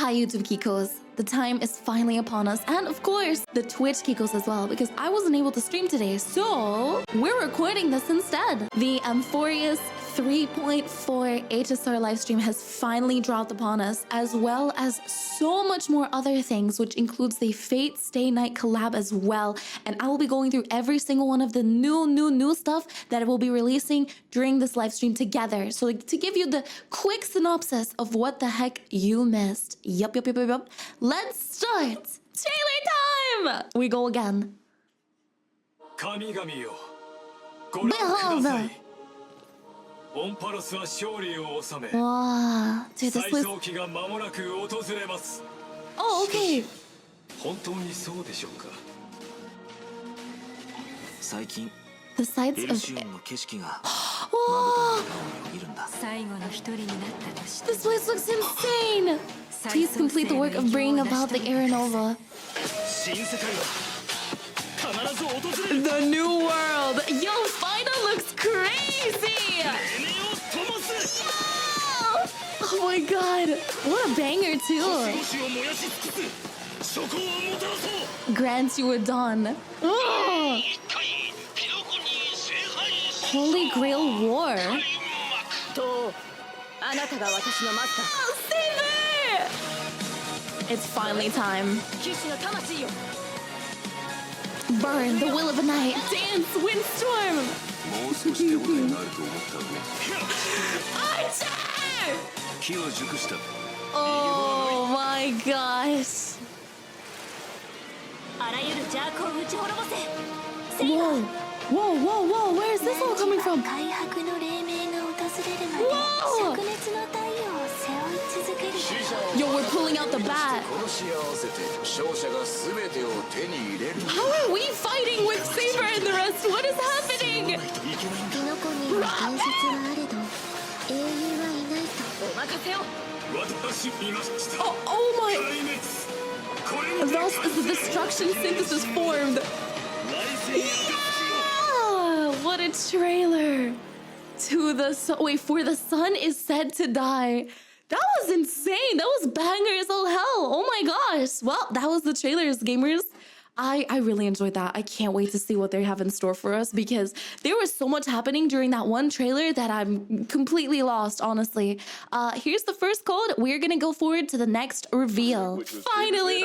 Hi YouTube Kikos, the time is finally upon us, and of course the Twitch Kikos as well, because I wasn't able to stream today, so we're recording this instead. The Amphorius 3.4 HSR livestream has finally dropped upon us, as well as so much more other things, which includes the Fate Stay Night collab as well. And I will be going through every single one of the new stuff that I will be releasing during this live stream together. So to give you the quick synopsis of what the heck you missed. Yup. Let's start. Trailer time! We go again. Behold! Wow, dude, this was... Oh, okay. The sights of... Oh, this place looks insane! Please complete the work of bringing about the Era Nova. The new world! Yo, phainon looks crazy! Yo! Oh my god! What a banger too! Grants you a dawn. Oh. Holy Grail War. Oh, Saber! It's finally time. Burn the will of the night. Dance, windstorm. Archer! Oh my gosh. Whoa, where is this all coming from? Whoa! Yo, we're pulling out the bat. How are we fighting with Saber and the rest? What is happening? Oh my! Thus is the destruction synthesis formed. Yeah! What a trailer! To the sun. Wait, for the sun is said to die. That was insane. That was banger as all hell. Oh my gosh. Well, that was the trailers, gamers. I really enjoyed that. I can't wait to see what they have in store for us, because there was so much happening during that one trailer that I'm completely lost, honestly. Here's the first code. We're gonna go forward to the next reveal. Finally!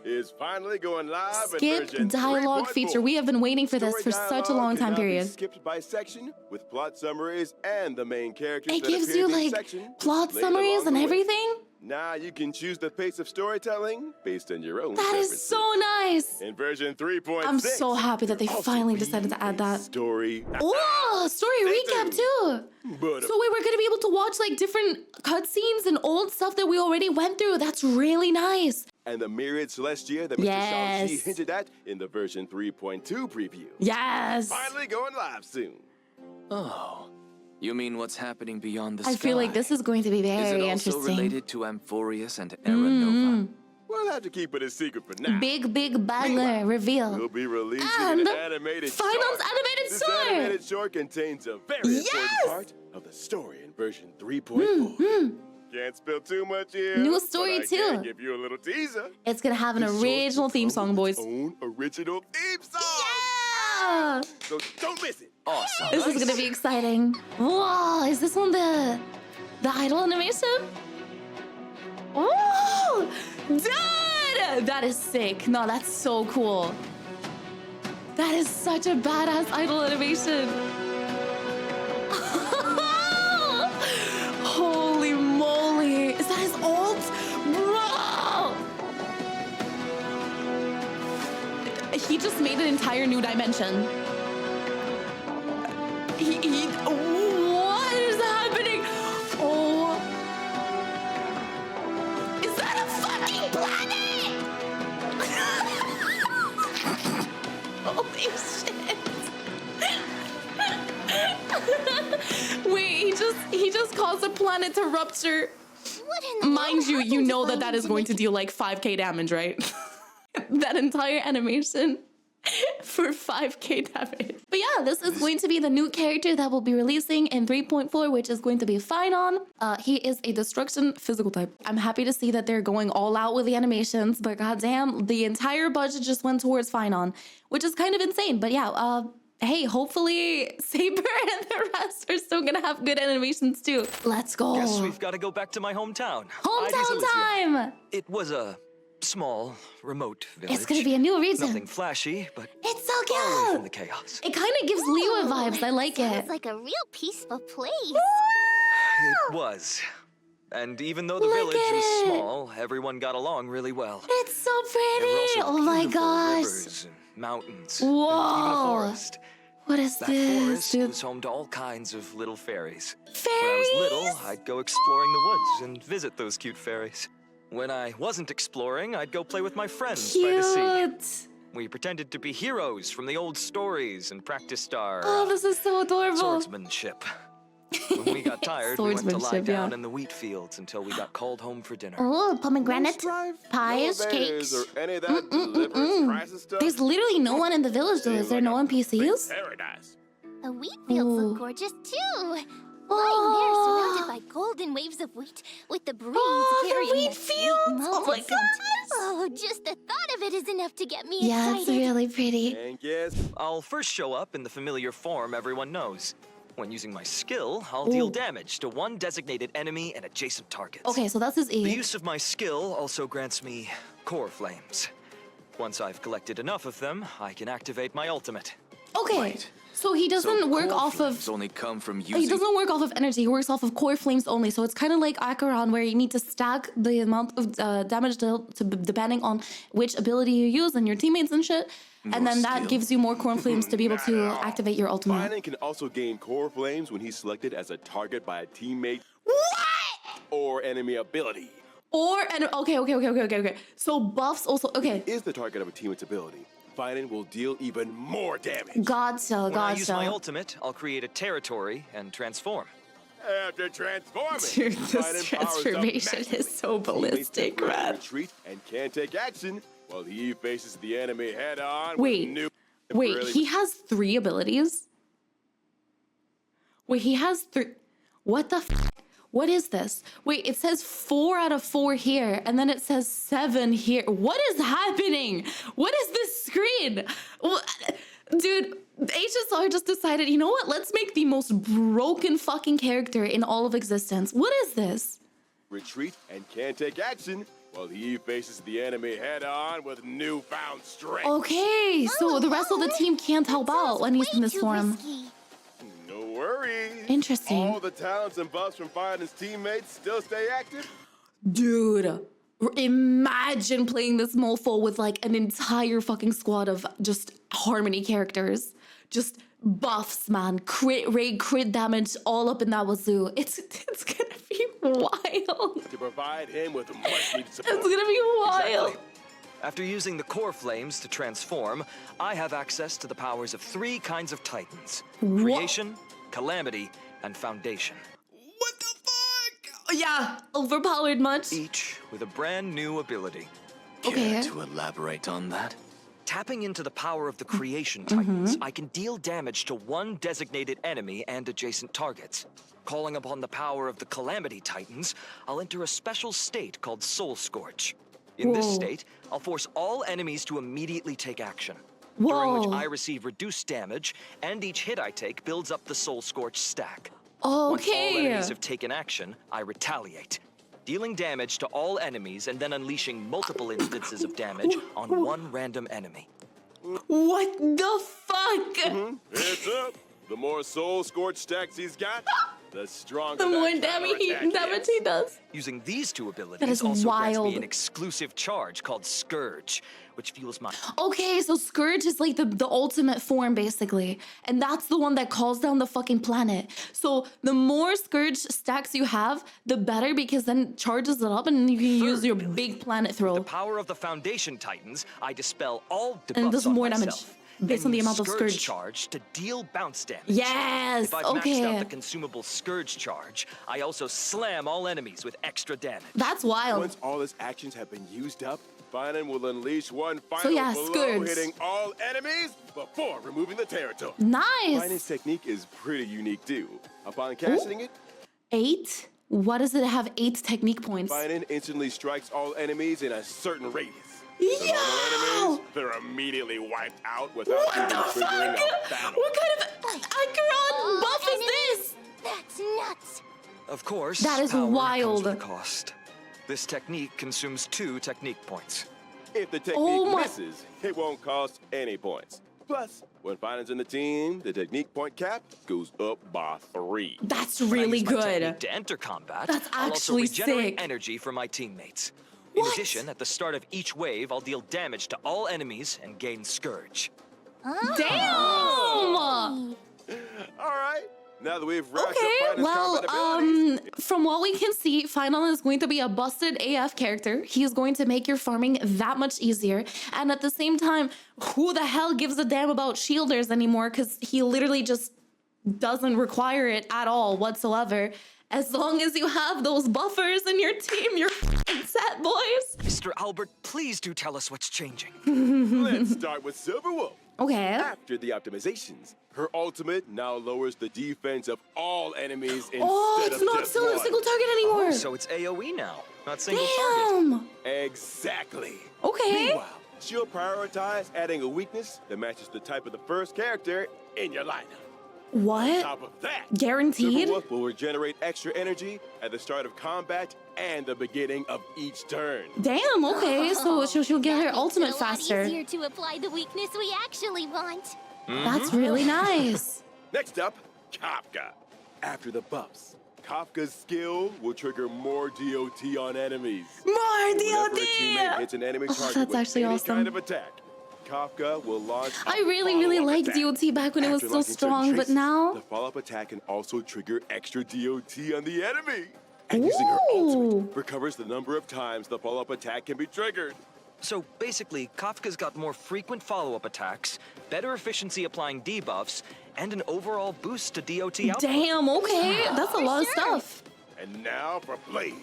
Is finally going live. Skip dialogue feature. We have been waiting for this for such a long time period. Skipped by section with plot summaries and the main characters. It gives you like plot summaries and everything. Now you can choose the pace of storytelling based on your own. That is so nice. In version 3.6. I'm so happy that they finally decided to add that. Story. Oh, story recap too. So we're gonna be able to watch like different cutscenes and old stuff that we already went through. That's really nice. And the myriad Celestia that Mr. Shang-Chi hinted at in the version 3.2 preview. Yes. Finally going live soon. Oh, you mean what's happening beyond the sky? I feel like this is going to be very interesting. Is it also related to Amphorius and Era Nova? We'll have to keep it a secret for now. Big banger reveal. We'll be releasing and an animated short. phainon animated This short. animated short contains a very important part of the story in version 3.4. Can't spill too much here. New story but I too. can give you a little teaser. It's gonna have an original theme song, boys. Own original theme song. Yeah! So don't miss it. Awesome. This is gonna be exciting. Whoa, is this one the idol animation? Oh, dude, that is sick. No, that's so cool. That is such a badass idol animation. Holy moly, is that his ult? Bro! He just made an entire new dimension. What is happening? Oh. Is that a fucking planet? Holy shit. Wait, he just caused a planet to rupture. Mind you, you know that is going to deal like 5k damage, right? That entire animation. for 5k damage. But yeah, this is going to be the new character that will be releasing in 3.4, which is going to be phainon. He is a destruction physical type. I'm happy to see that they're going all out with the animations, but goddamn, the entire budget just went towards phainon, which is kind of insane. But yeah, hey, hopefully Saber and the rest are still gonna have good animations too. Let's go. Guess we've got to go back to my hometown. Hometown time! It was a small, remote village. It's gonna be a new region. Nothing flashy, but It's so far away from cute! the chaos. It kind of gives Liyue vibes. I like it. Sounds like a real peaceful place. It was. And even though the Look village at was it. small, everyone got along really well. It's so There were pretty! also Oh my beautiful gosh! rivers and mountains, and Whoa. even a forest. What is That this, forest dude? was home to all kinds of little fairies. Fairies? When I was little, I'd go exploring the woods and visit those cute fairies. When I wasn't exploring, I'd go play with my friends by the sea. Cute! We pretended to be heroes from the old stories and practiced our Oh, this is so adorable. swordsmanship. When we got tired, we went to lie Swordsmanship, down yeah. in the wheat fields until we got called home for dinner. Oh, pomegranate, Strife, pies, elevators, cakes. or any of that deliverance crisis stuff. There's literally no one in the village though. Is there no NPCs? Paradise. The wheat fields Ooh. look gorgeous too. Lying there, surrounded by golden waves of wheat, with the breeze Oh, the carrying wheat the sweet fields! malted Oh my scent. gosh! Oh, just the thought of it is enough to get me Yeah, it's excited. really pretty. And guess I'll first show up in the familiar form everyone knows. When using my skill, I'll deal Ooh. damage to one designated enemy and adjacent targets. Okay, so that's his The E. use of my skill also grants me core flames. Once I've collected enough of them, I can activate my ultimate. Okay, Right. so he doesn't So work core off flames of. only come from He using. doesn't work off of energy. He works off of core flames only. So it's kind of like Acheron, where you need to stack the amount of damage depending on which ability you use and your teammates and shit. And then that skill. gives you more core flames to be able to activate your ultimate. phainon can also gain core flames when he's selected as a target by a teammate What? or enemy ability. Or and okay. So buffs also okay. Is the target of a teammate's ability, phainon will deal even more damage. Gotcha, When I use my gotcha. ultimate, I'll create a territory and transform. After transforming, Dude, phainon this powers up transformation massively. is so Teammates ballistic, temporarily man. retreat and can't take action while he faces the enemy head on. Wait, with new Wait, he has 3 abilities? Wait, he has 3. What the f? What is this? Wait, it says 4 out of 4 here, and then it says 7 here. What is happening? What is this screen? Dude, HSR just decided, you know what? Let's make the most broken fucking character in all of existence. What is this? retreat and can't take action while he faces the enemy head on with newfound strength. Okay, so the rest of the team can't help out when he's in this form. No worries. Interesting. All the talents and buffs from Phainon's teammates still stay active. Dude, imagine playing this mofo with like an entire fucking squad of just harmony characters. Just buffs, man. Crit rate, crit damage, all up in that wazoo. It's gonna be wild. To provide him with much needed support. It's gonna be wild. Exactly. After using the core flames to transform, I have access to the powers of 3 kinds of titans: creation, calamity, and foundation. What the fuck? Yeah, overpowered much. Each with a brand new ability. Okay. Care to elaborate on that? Tapping into the power of the creation titans, I can deal damage to one designated enemy and adjacent targets. Calling upon the power of the calamity titans, I'll enter a special state called Soul Scorch. In this Whoa. state, I'll force all enemies to immediately take action. During which Whoa. I receive reduced damage, and each hit I take builds up the Soul Scorch stack. Once all Okay. enemies have taken action, I retaliate, dealing damage to all enemies and then unleashing multiple instances of damage on one random enemy. What the fuck? Heads up. The more soul scorch stacks he's got, the stronger The more that damage counterattack he is. does. Using these 2 That abilities is also grants wild. me an exclusive charge called Scourge, which fuels my... Okay, so Scourge is like the ultimate form, basically. And that's the one that calls down the fucking planet. So the more Scourge stacks you have, the better, because then it charges it up and you can use your big planet throw. The power of the Foundation Titans, I dispel all debuffs And it does on more damage myself, based and on the use amount of Scourge. charge to deal bounce damage. Yes, If I've maxed out okay. the consumable Scourge charge, I also slam all enemies with extra damage. That's wild. Once all his actions have been used up, phainon will unleash one final So yeah, blow, skirts. hitting all enemies before removing the territory. Nice. Phainon's technique is pretty unique too. Upon casting it, 8? What does it have 8 technique points? phainon instantly strikes all enemies in a certain radius. Yo! The normal enemies, they're immediately wiped out without even triggering a battle. What kind of Acheron buff is this? That's nuts. Of course, That is power wild. comes with a cost. This technique consumes 2 technique points. If the technique Oh my- misses, it won't cost any points. Plus, when phaimon's in the team, the technique point cap goes up by 3. That's When I really use my technique good. to enter combat, That's I'll also actually regenerate sick. energy for my teammates. In What? addition, at the start of each wave, I'll deal damage to all enemies and gain Scourge. Damn! All right, now that we've wrapped Okay, up phaimon's well, combat abilities, from what we can see, phainon is going to be a busted AF character. He is going to make your farming that much easier. And at the same time, who the hell gives a damn about shielders anymore? Because he literally just doesn't require it at all whatsoever. As long as you have those buffers in your team, you're f***ing set, boys. Mr. Albert, please do tell us what's changing. let's start with Silver Wolf. Okay. After the optimizations, her ultimate now lowers the defense of all enemies instead Oh, of it's not just still a one. single target anymore. So it's AoE now, not single target. Damn. Exactly. Okay. Meanwhile, she'll prioritize adding a weakness that matches the type of the first character in your lineup. On What? top of that, Guaranteed? Silver Wolf will regenerate extra energy at the start of combat and the beginning of each turn. Damn, okay. So she'll get her That makes ultimate it a lot faster. easier to apply the weakness we actually want. That's really nice. Next up, Kafka. After the buffs, Kafka's skill will trigger more DOT on enemies. More Whenever a teammate DOD! hits an enemy Oh, target that's with actually any awesome. kind of attack, Kafka will launch a I really follow-up liked attack. DOT back when it was After still launching certain strong, but traces, now... the follow-up attack can also trigger extra DOT on the enemy. And using her ultimate Ooh. recovers the number of times the follow-up attack can be triggered. So basically, Kafka's got more frequent follow-up attacks, better efficiency applying debuffs, and an overall boost to DOT output. Damn, okay. That's a lot of sure. stuff. And now for Blade.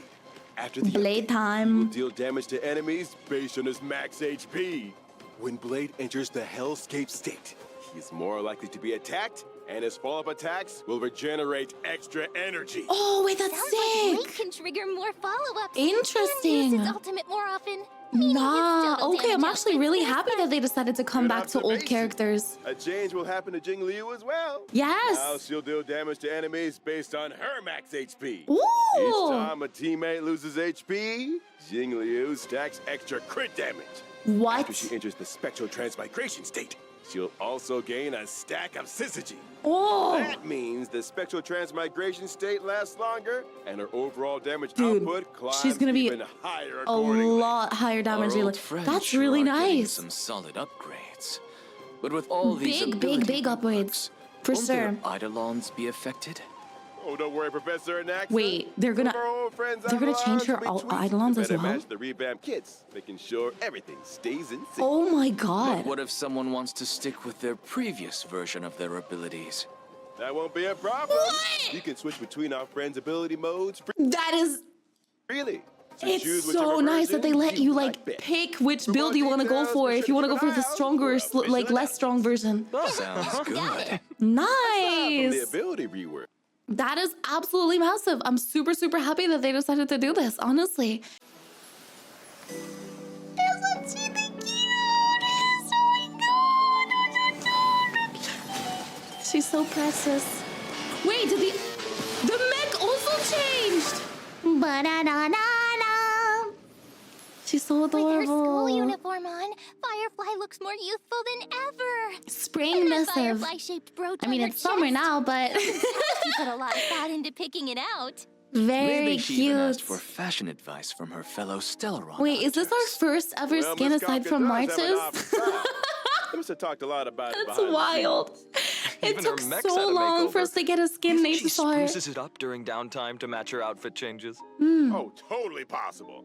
After the Blade update, time. he will deal damage to enemies based on his max HP. When Blade enters the Hellscape state, he is more likely to be attacked, and his follow-up attacks will regenerate extra energy. Oh, wait, that's Sounds like Blade sick. can trigger more follow-ups. Interesting. And use his ultimate more often. meaning his Nah, total okay, I'm damage actually output really stays happy that they decided to come Good back to old observation. characters. A change will happen to Jingliu as well. Yes. Now she'll deal damage to enemies based on her max HP. Ooh. Each time a teammate loses HP, Jingliu stacks extra crit damage. What? After she enters the spectral transmigration state, she'll also gain a stack of syzygy. Oh. That means the spectral transmigration state lasts longer, and her overall damage Dude, output climbs she's gonna be even higher A accordingly. lot higher Our damage. old Really. friend That's sure really are getting nice. Some solid upgrades. But with all these Big ability upgrades. reworks, For won't sure. their Eidolons be affected? Oh, don't worry, Professor Anaxa. Wait, they're gonna- Some of our old friends' they're gonna change her Eidolons will be tweaked Eidolons to as better well? match the revamped kits, making sure everything stays in sync. Oh my But god. what if someone wants to stick with their previous version of their abilities? That won't be a problem. What? You can switch between our friends' ability modes That is. freely. So It's choose so whichever nice that they version let you like best. pick which For build more you want to go details, for. be If sure you want to to go keep for the an eye out stronger, for official like less strong version. Sounds good. Aside from the Nice. ability rework. That is absolutely massive. I'm super, super happy that they decided to do this, honestly. Isn't she the cutest? Oh my god. She's so precious. Wait, did the mech also changed? Ba-da-da-da-da. She's so With her school adorable. uniform on, Firefly looks more youthful than ever. Spring And that missive. Firefly-shaped brooch I mean, on it's her summer chest. now, but She put a lot of thought into picking it out. very Maybe she even asked cute. for fashion advice from her fellow Stellaron Wait, is this our hunters. first ever Well, skin Miss aside Kafka from does have an Marta's? opposite side. They must have talked a lot about it That's behind the wild. It Even her took mech's so had a long for makeover. us to get a skin You named think she for it. spruces it up during downtime to match her outfit changes? scenes. Oh, totally possible.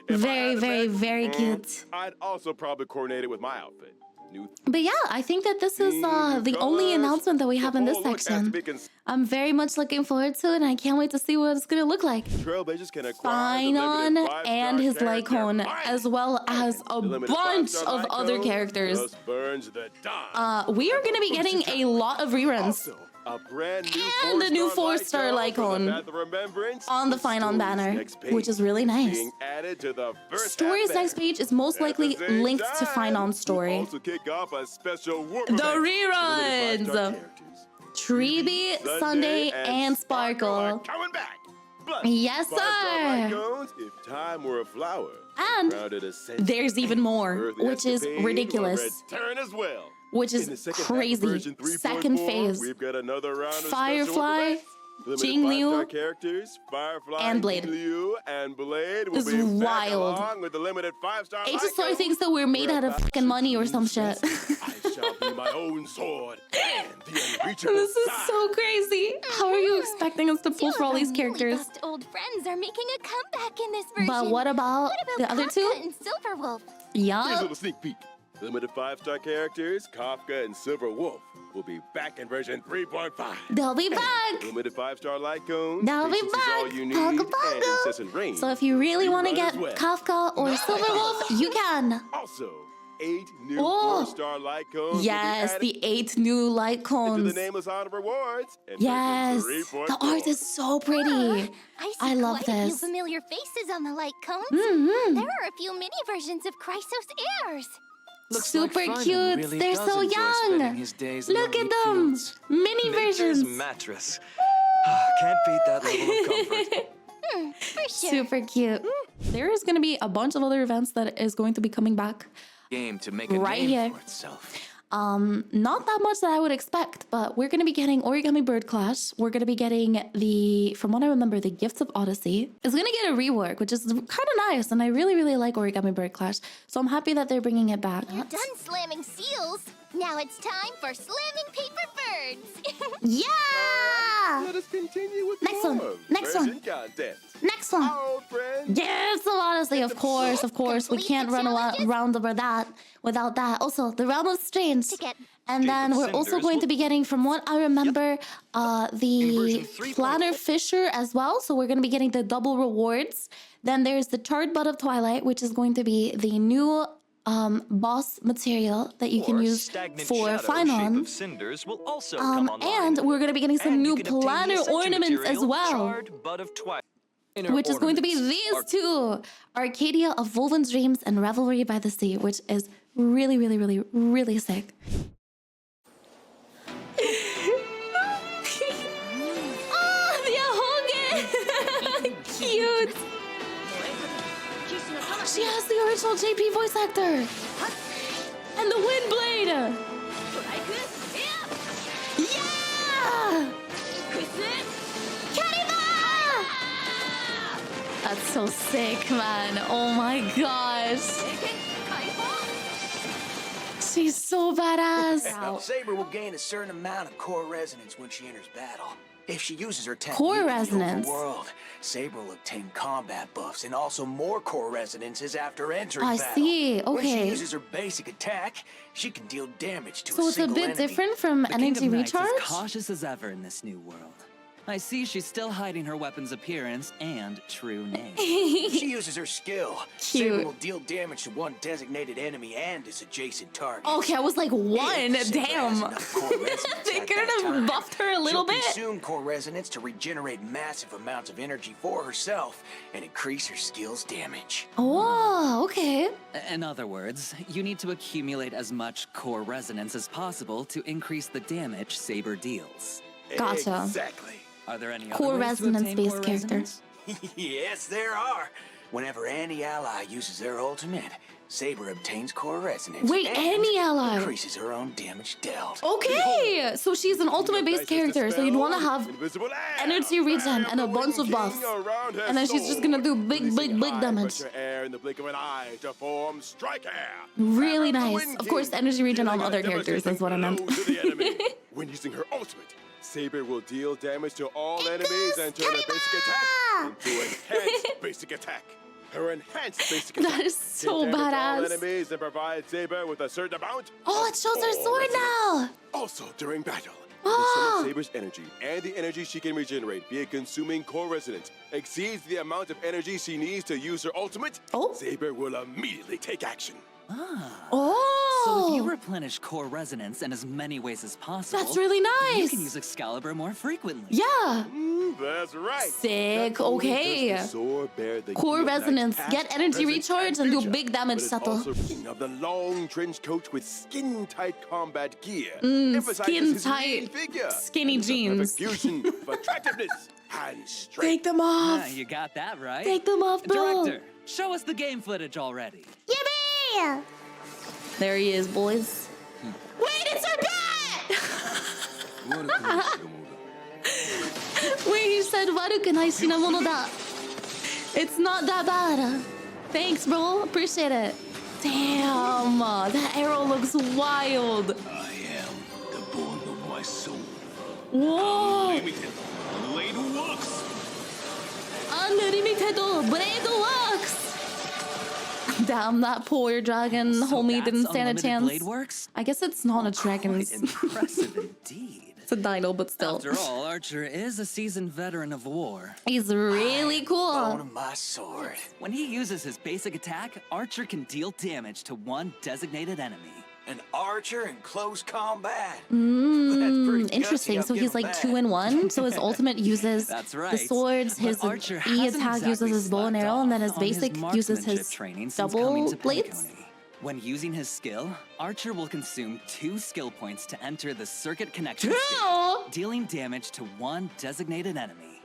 If I Very, had a very, mech, very cute. I'd also probably coordinate it with my outfit. But yeah, I think that this is the only announcement that we have in this section. I'm very much looking forward to it, and I can't wait to see what it's gonna look like. Trailblazers can acquire phainon and his LIGHTCONE, as well as a bunch of other characters. We are gonna be getting a lot of reruns. A brand new And the new 4-star LIGHTCONE on the phainon banner, which is really nice. Story's next page is most likely linked to phainon's story. The reruns! Treeby, Sunday, and Sparkle. Yes, sir! If time were a flower, and there's even more, which is ridiculous. Which is crazy. Second phase. We've got another round of Firefly, Jingliu, and Blade. This is wild. HSR thinks that we're made out of fucking money or some shit. I shall be my own sword and the unreachable This is so crazy. How are you expecting us to pull for all these characters? Best old friends are making a comeback in this version. But what about the other Kafka two? and Silverwolf? Yup. Here's a little sneak peek. Limited 5-star characters, Kafka and Silver Wolf, will be back in version 3.5. They'll be back. Limited 5-star LIGHTCONE. They'll be Patience is all back. you need, Paga and paga. incessant rain. So if you really want to Rerun get as well. Kafka or Silverwolf, you can. Also, 8 new Oh. 4-star LIGHTCONEs. Yes, the 8 new into the LIGHTCONes. nameless honor rewards. in Yes, version the 3.4. art is so pretty. I see love quite a few this. familiar faces on the light cones. Mm-hmm. There are a few mini versions of Chrysos heirs. Super Phainon cute. really They're does so enjoy young. spending his days in Look the at wheat them. fields. Mini Nature's versions. mattress. Can't beat that level of comfort. For sure. Super cute. There is going to be a bunch of other events that is going to be coming back. Game to make a Right name here. for itself. Not that much that I would expect, but we're going to be getting Origami Bird Clash. We're going to be getting from what I remember, the Gifts of Odyssey. It's going to get a rework, which is kind of nice, and I really, really like Origami Bird Clash. So I'm happy that they're bringing it back. You're done slamming seals. Now it's time for slamming paper birds. Yeah! Let us continue with Next more one, next one. version content. Next one. Our old friend. Yes, of Odyssey, of course, of course. We Complete can't the run challenges. around over that without that. Also, the Realm of Strange. To get And then we're also going to be getting, from what I remember, the version 3.4. Planner Fisher as well. So we're going to be getting the double rewards. Then there's the Charred Bud of Twilight, which is going to be the new boss material that you can Or use stagnant for shadow, Shape Phainon. of Cinders will also come online. And we're going to be getting some And new you can obtain the planner essential ornaments as material, well. Charred Bud of Twilight. Inner Which is going to be ornaments these are two, Arcadia of Woven Dreams and Revelry by the Sea, which is really, really, really, really sick. Oh, the Ahoge! Cute! She has the original JP voice actor! And the Windblade! Yeah! Kariba! That's so sick, man. Oh my gosh. She's so badass. Saber will gain a certain amount of core resonance when she enters battle. If she uses her technique Core in the resonance? overworld, Saber will obtain combat buffs and also more core resonances after entering I battle. see, When she okay. uses her basic attack, she can deal damage to So a it's a single bit enemy. different from The Energy Kingdom Knights Recharge? is cautious as ever in this new world. I see she's still hiding her weapon's appearance and true name. If she uses her skill, Saber Cute. will deal damage to one designated enemy and its adjacent target. Okay, I was like, one? If Saber has Damn. enough core resonance They at could that have time, buffed her a little she'll bit. consume core resonance to regenerate massive amounts of energy for herself and increase her skill's damage. Oh, okay. In other words, you need to accumulate as much core resonance as possible to increase the damage Saber deals. Gotcha. Exactly. Are there any Core other ways to obtain resonance-based core character. resonance? Yes, there are. Whenever any ally uses their ultimate, Saber obtains core resonance. Wait, and any ally? increases her own damage dealt. Okay, so she's an ultimate-based character, so you'd want to have Invisible air. energy regen and a bunch of buffs. And then she's just gonna do big, big, big damage. Air in the blink of an eye to form strike air. Really Power of the nice. Wind Of course, King, energy regen on dealing a other characters, that's what I meant. devastating blow to the enemy. When using her ultimate, Saber will deal damage to all enemies and turn her basic attack into enhanced basic attack. Her enhanced basic That attack is so can damage all badass. enemies and provide Saber with a certain amount. Oh, of it shows her core sword resonance. now. Also, during battle, Ah. the sum of Saber's energy and the energy she can regenerate via consuming core resonance exceeds the amount of energy she needs to use her ultimate. Oh. Saber will immediately take action. Oh. So if you replenish core resonance in as many ways as possible, That's really you nice. can use Excalibur more frequently. Yeah. That's right. Sick, Not only okay. does the sword bear the Core key of resonance, Knight's get past, energy present, recharge, and do future, big damage, but it's Sato. also king of the long trench coat with skin-tight combat gear. Skin Emphasizes his tight, lean figure, skinny and is a jeans. perfect fusion of attractiveness and strength. Take them off. Ah, you got that right. Take them off, bro. Director, show us the game footage already. Yippee! There he is, boys. Wait, it's her bat! Wait, he said warukunai shinamono da. It's not that bad. Thanks, bro. Appreciate it. Damn, that arrow looks wild. I am the bone of my soul. Whoa! Limited. Blade works. Unlimited blade works. Damn, that poor dragon homie that's didn't stand a unlimited chance. blade works? I guess it's not a dragon. Quite impressive indeed. It's a dino, but still. After all, Archer is a seasoned veteran of war. He's really Bone cool. of my sword. When he uses his basic attack, Archer can deal damage to one designated enemy. An archer in close combat. That's pretty gutsy, Interesting. I'll So give he's him like that. 2 in 1. So his ultimate uses That's the right. swords, But his Archer E hasn't attack uses exactly his bow and slept arrow, and then his off on basic uses marksmanship his training since coming double to blades. Penacony. When using his skill, Archer will consume 2 skill points to enter the circuit connection state, dealing damage to one designated enemy.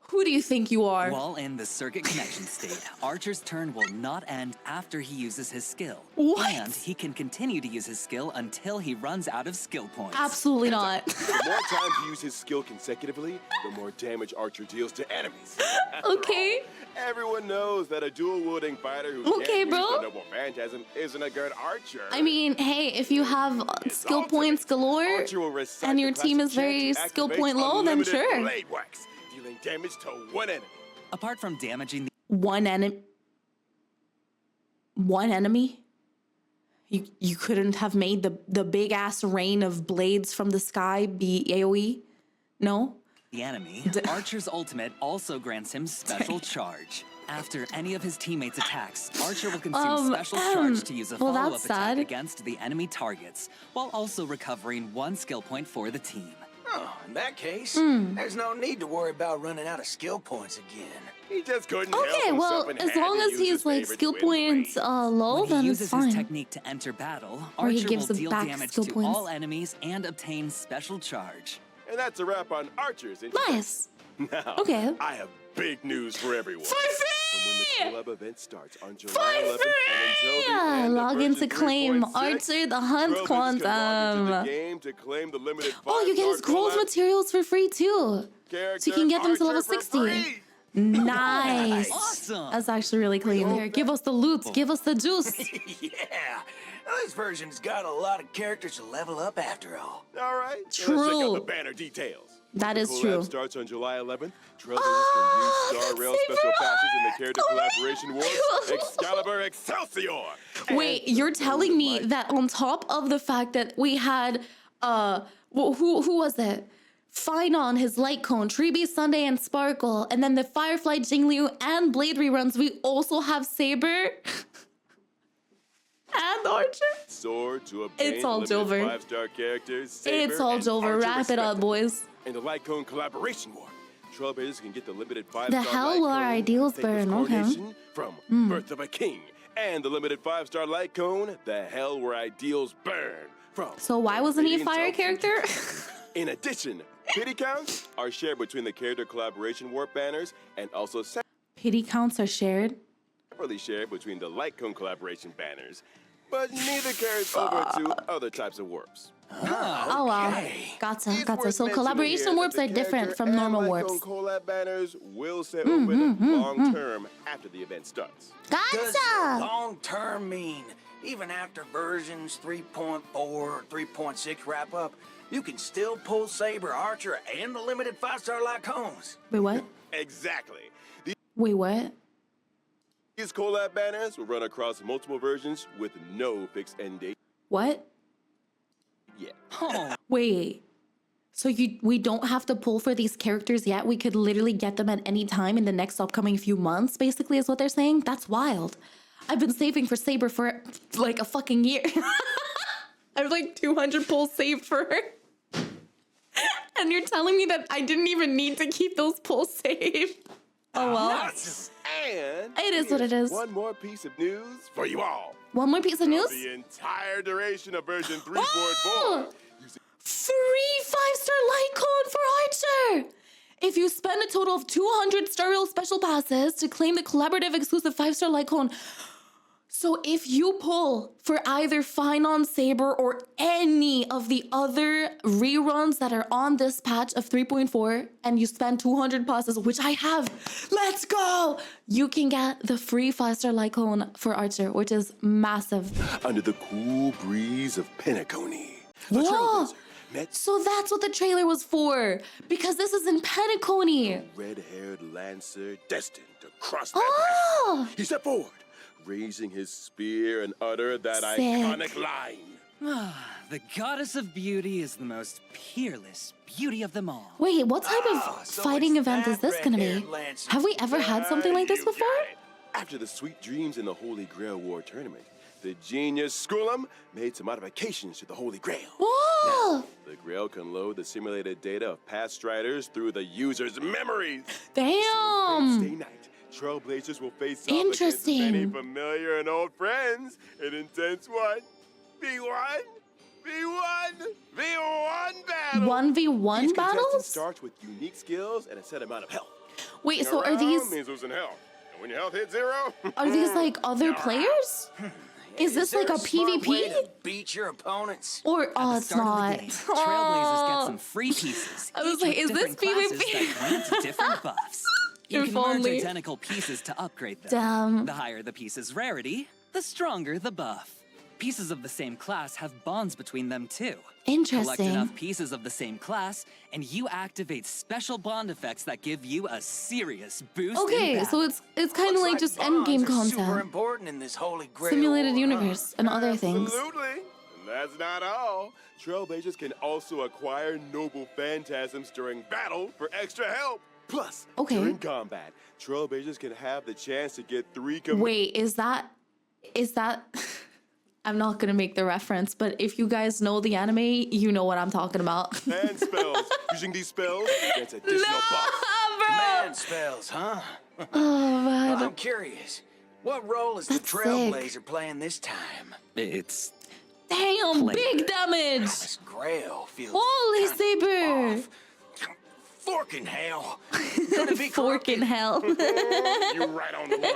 Who do you think you are? While in the circuit connection state, Archer's turn will not end after he uses his skill. What? And he can continue to use his skill until he runs out of skill points. Absolutely not. The more times you use his skill consecutively, the more damage Archer deals to enemies. After Okay. all, everyone knows that a dual-wielding fighter who Okay, can't bro. use the noble phantasm isn't a good archer. I mean, hey, if you have skill points galore Archer will recite and the your team classic is very chant to skill activate point low, then unlimited sure. blade wax, dealing damage to one enemy. Apart from damaging the One enemy. One enemy? You couldn't have made the big ass rain of blades from the sky be AoE? No? enemy, Archer's ultimate also grants him special charge. After any of his teammates' attacks, Archer will consume special charge to use a well, follow-up that's attack sad. against the enemy targets, while also recovering 1 skill point for the team. Oh, in that case, Hmm. there's no need to worry about running out of skill points again. He just couldn't help Okay, himself well, and as had long to as use he's his like favorite skill twin points blade. low, When he then uses it's his fine. technique to enter battle, Or he Archer gives will them deal back damage skill to points. all enemies and obtain special charge. And that's a wrap on Archer's introduction. Nice. Now, Okay. I have big news for everyone. For From when the free! club event starts on July For 11th and until the free! end of Log in to version claim 3.6, Archer the Hunt Trailblazers can log into the Quantum. game to claim the limited Oh, you get his 5-star growth collab materials for free too. So you can get them to level Archer for 60. free. Nice. Awesome! That's actually really clean. Here, give us the loot. Give us the juice. Yeah, well, this version's got a lot of characters to level up after all. All right, let's check True. out the banner details. That The is collab true. starts on July 11th. Trailblazers can use Star that's Rail Saber special passes in the Art! character Oh my collaboration God. wars, Excalibur Excelsior. Wait, you're telling me that on top of the fact that we had who was it? Phainon, his LIGHTCONE, Treebeast Sunday, and Sparkle, and then the Firefly Jingliu and Blade reruns, we also have Saber and Archer. Sword to obtain It's all limited Jover. 5-star characters. Saber It's all and Jover. Archer Wrap it up, respectively. boys. In the LIGHTCONE collaboration war, Trailblazers can get the limited 5-star The hell will our LIGHTCONE, ideals Thankless burn? Okay. Coronation from Birth of a King, and the limited 5-star LIGHTCONE, The Hell Where Ideals Burn from. So why wasn't he a fire Radiant character? In addition, pity counts are shared between the character collaboration warp banners and also Pity counts are shared. separately shared between the LIGHTCONE collaboration banners, but neither carries over to other types of warps. Oh wow. Gotcha, It's gotcha. worth So mentioning collaboration here warps that are the different character from and normal LIGHTCONE warps. collab banners will stay open long term after the event starts. Does Gotcha! long term mean even after versions 3.4 or 3.6 wrap up, you can still pull Saber, Archer, and the limited 5-star LIGHTCONEs? Wait, what? Exactly. Wait, what? These collab banners will run across multiple versions with no fixed end date. What? Yeah. Oh, Wait. So we don't have to pull for these characters yet? We could literally get them at any time in the next upcoming few months, basically, is what they're saying? That's wild. I've been saving for Saber for like a fucking year. I have like 200 pulls saved for her. And you're telling me that I didn't even need to keep those pulls saved? Oh well. And It is what it is. one more piece of news for you all. One more piece of news? The entire duration of version 3.4. Oh! Free 5-star LIGHTCONE for Archer! If you spend a total of 200 Star Rail special passes to claim the collaborative exclusive 5-star LIGHTCONE. So if you pull for either phainon, Saber, or any of the other reruns that are on this patch of 3.4, and you spend 200 passes, which I have, let's go! You can get the free 5-star LIGHTCONE for Archer, which is massive. Under the cool breeze of Penacony. Whoa! So that's what the trailer was for, because this is in Penacony. Red-haired lancer destined to cross that Oh! path. He stepped forward, raising his spear and uttered that Sick. iconic line. the goddess of beauty is the most peerless beauty of them all. Wait, what type of so fighting it's event is that this gonna be? red-haired Lancer. Have we ever had something like this You got before? it. After the sweet dreams in the Holy Grail War tournament, the genius Skullum made some modifications to the Holy Grail. Whoa! The Grail can load the simulated data of past striders through the user's memories. Damn! Wednesday night, Trailblazers will face off Interesting. against many familiar and old friends in intense one. V1, battle. 1v1 Each contestant battles? starts with unique skills and a set amount of health. Wait, so are Around these means losing health. And when your health hits 0, like other players? Is this like a smart way PvP? to beat your opponents? Or oh, it's Start of not. the game, Trailblazers get some free pieces. I was each like, with is this different classes PvP? that grant different buffs. You If can merge only. identical pieces to upgrade them. Damn. The higher the piece's rarity, the stronger the buff. Pieces of the same class have bonds between them too. Collect Interesting. enough pieces of the same class, and you activate special bond effects that give you a serious boost. in Okay, battle. so it's kind of like just endgame bonds are super content, important in this Holy Grail simulated war, universe, and other things. Absolutely. And that's not all. Trailblazers can also acquire noble phantasms during battle for extra help. Plus, Okay. during combat, Trailblazers can have the chance to get 3 Wait, is that? I'm not gonna make the reference, but if you guys know the anime, you know what I'm talking about. command spells. Using these spells gets additional buffs. Man spells, huh? Oh man. I'm curious. What role is the That's sick. Trailblazer playing this time? It's Damn, Play. big damage! This Grail feels Holy kinda saber! off. Forking hell. Could it be Fork in corrupted? hell. You're right on the money.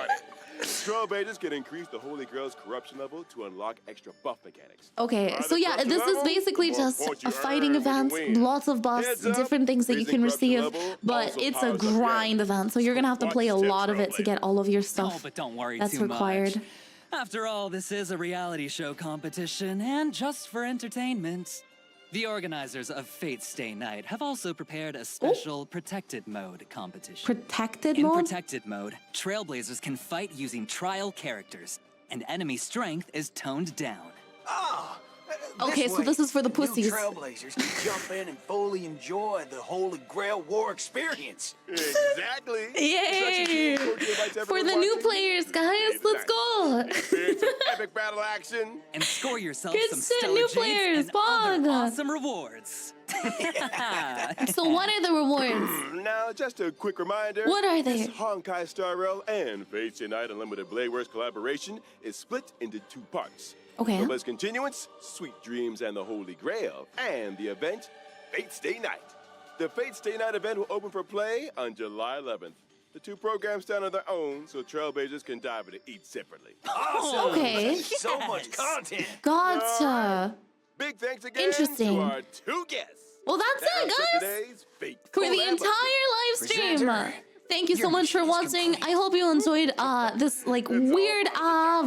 Trailblazers can increase the Holy Grail's corruption level to unlock extra buff mechanics. Okay, Higher so the yeah, corruption this is level, basically the more just points a you fighting earn when you event, win. lots of buffs, Heads up, different things that you raising can corruption receive, level but also it's a powers up grind game. event, so you're gonna have to Watch play a tips, lot of it to Trailblazer. get all of your oh, stuff. but don't worry That's too required. much. After all, this is a reality show competition, and just for entertainment. The organizers of Fate Stay Night have also prepared a special protected mode competition. Protected In mode? protected mode, Trailblazers can fight using trial characters, and enemy strength is toned down. Ah, Okay, so way, this is for the new pussies. Trailblazers can jump in and fully enjoy the Holy Grail War experience. Exactly. Yay! Instruction sheet invites For everyone the new watching. players, guys, let's go! Experience some epic battle action. And score yourself Good some shit, stellar new jades players, and other Bog. awesome rewards. So what are the rewards? Now, just a quick reminder. What are they? This Honkai Star Rail and Fate Stay Night Unlimited Blade Works collaboration is split into 2 parts. Okay. Noblesse Continuance, Sweet Dreams and the Holy Grail, and the event, Fate Stay Night. The Fate Stay Night event will open for play on July 11th. The 2 programs stand on their own, so Trailblazers can dive into each separately. Awesome. Okay. So much content. Gotcha. Big thanks again Interesting. to our 2 guests. Well, that's That it, wraps up guys. today's Fate For the Collab entire live stream. Presenter, Thank you so your much for mission is watching. complete. I hope you enjoyed this like weird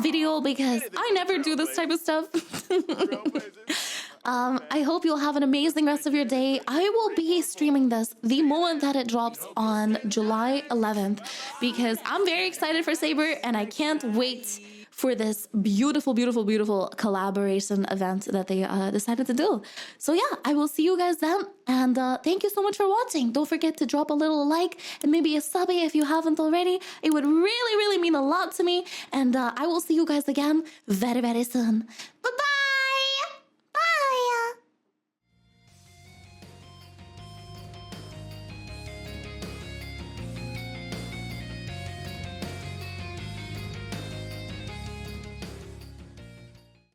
video because I never do this type of stuff. Trailblazers. I hope you'll have an amazing rest of your day. I will be streaming this the moment that it drops on July 11th because I'm very excited for Saber and I can't wait for this beautiful, beautiful, beautiful collaboration event that they decided to do. So yeah, I will see you guys then. And thank you so much for watching. Don't forget to drop a little like and maybe a subby if you haven't already. It would really, really mean a lot to me. And I will see you guys again very, very soon. Bye-bye!